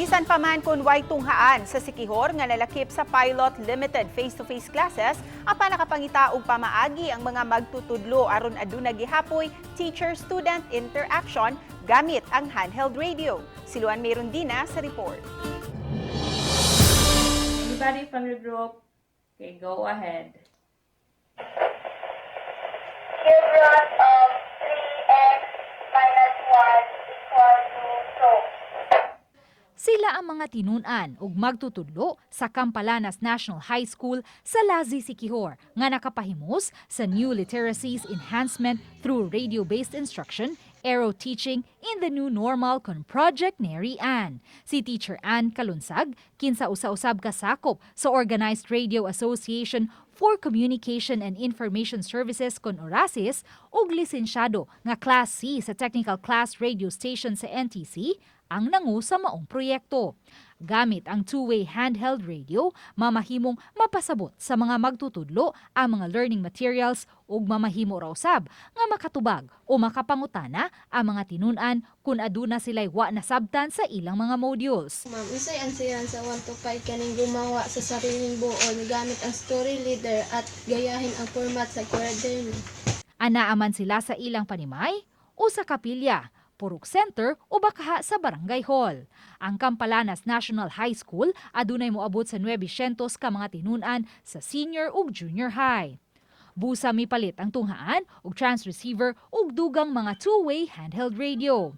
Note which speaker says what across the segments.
Speaker 1: Bisan pa man kung way tunghaan sa Siquijor nga nalakip sa pilot limited face-to-face classes, apa nakapangita og pamaagi ang mga magtutudlo aron aduna gihapoy teacher-student interaction gamit ang handheld radio. Siluan Merondina sa report.
Speaker 2: Everybody from your group, okay, go ahead.
Speaker 3: Children of 3x minus 1 equal to 2.
Speaker 4: Sila ang mga tinunan ug magtutudlo sa Campalanas National High School sa Lazi, Siquijor nga nakapahimos sa New Literacies Enhancement through Radio-Based Instruction, Aero Teaching in the New Normal kon Project Neri Ann. Si Teacher Ann Kalunsag, kinsa usa-usab kasakop sa Organized Radio Association for Communication and Information Services kon ORASIS ug lisensyado nga Class C sa Technical Class Radio Station sa NTC, ang nangu sa maong proyekto. Gamit ang two-way handheld radio, mamahimong mapasabot sa mga magtutudlo ang mga learning materials ug mamahimo raw sab nga makatubag o makapangutana ang mga tinunan kung aduna sila'y wa nasabtan sa ilang mga modules.
Speaker 5: Ma'am, isay ansiyan sa 1 to 5 kaning gumawa sa sariling buol gamit ang story leader at gayahin ang format sa kwaderno.
Speaker 4: Anaa man sila sa ilang panimay o sa kapilya, Purok Center o bakaha sa Barangay Hall. Ang Campalanas National High School adunay moabot sa 900 ka mga tinunan sa senior ug junior high. Busa mipalit ang tunghaan ug transreceiver ug dugang mga two-way handheld radio.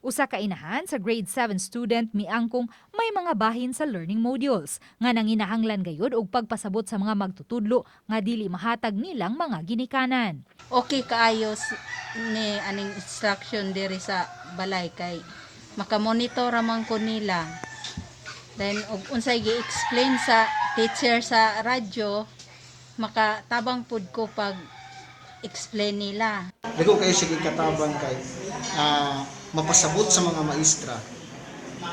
Speaker 4: Usa ka inahan sa grade 7 student miangkong may mga bahin sa learning modules nga nanginahanglan gayud og pagpasabot sa mga magtutudlo nga dili mahatag nilang mga ginikanan.
Speaker 6: Okay kaayo ni aning instruction diri sa balay kay makamonitor man ko nila. Then og unsay gi-explain sa teacher sa radyo makatabang pud ko pag explain nila.
Speaker 7: Dago kayo sige katabang kay mapasabot sa mga maestra.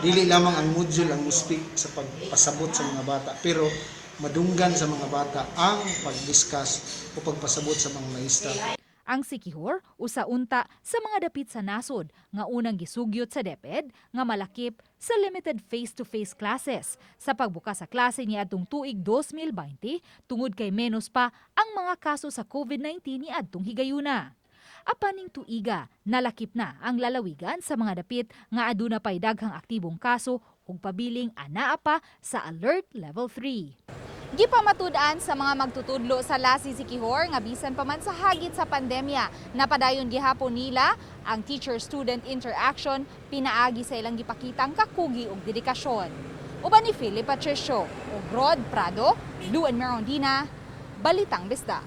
Speaker 7: Dili lamang ang module ang muspik sa pagpasabot sa mga bata, pero madunggan sa mga bata ang pag-discuss o pagpasabot sa mga maestra.
Speaker 4: Ang Siquijor usa unta sa mga dapit sa nasod nga unang gisugyot sa DepEd nga malakip sa limited face-to-face classes sa pagbukas sa klase niadtong tuig 2020 tungod kay menos pa ang mga kaso sa COVID-19 niadtong higayuna. Apaning tuiga, nalakip na ang lalawigan sa mga dapit nga aduna pay daghang aktibong kaso ug pabiling anaa pa sa Alert Level 3.
Speaker 8: Gipamatud-an sa mga magtutudlo sa Lazi, Siquijor nga bisan pa man sa hagit sa pandemya, napadayon gihapon nila ang teacher-student interaction pinaagi sa ilang gipakitang kakugi ug dedikasyon. Uban ni Philip Patricio ug Rod Prado, Luan Merondina, Balitang Bisdak.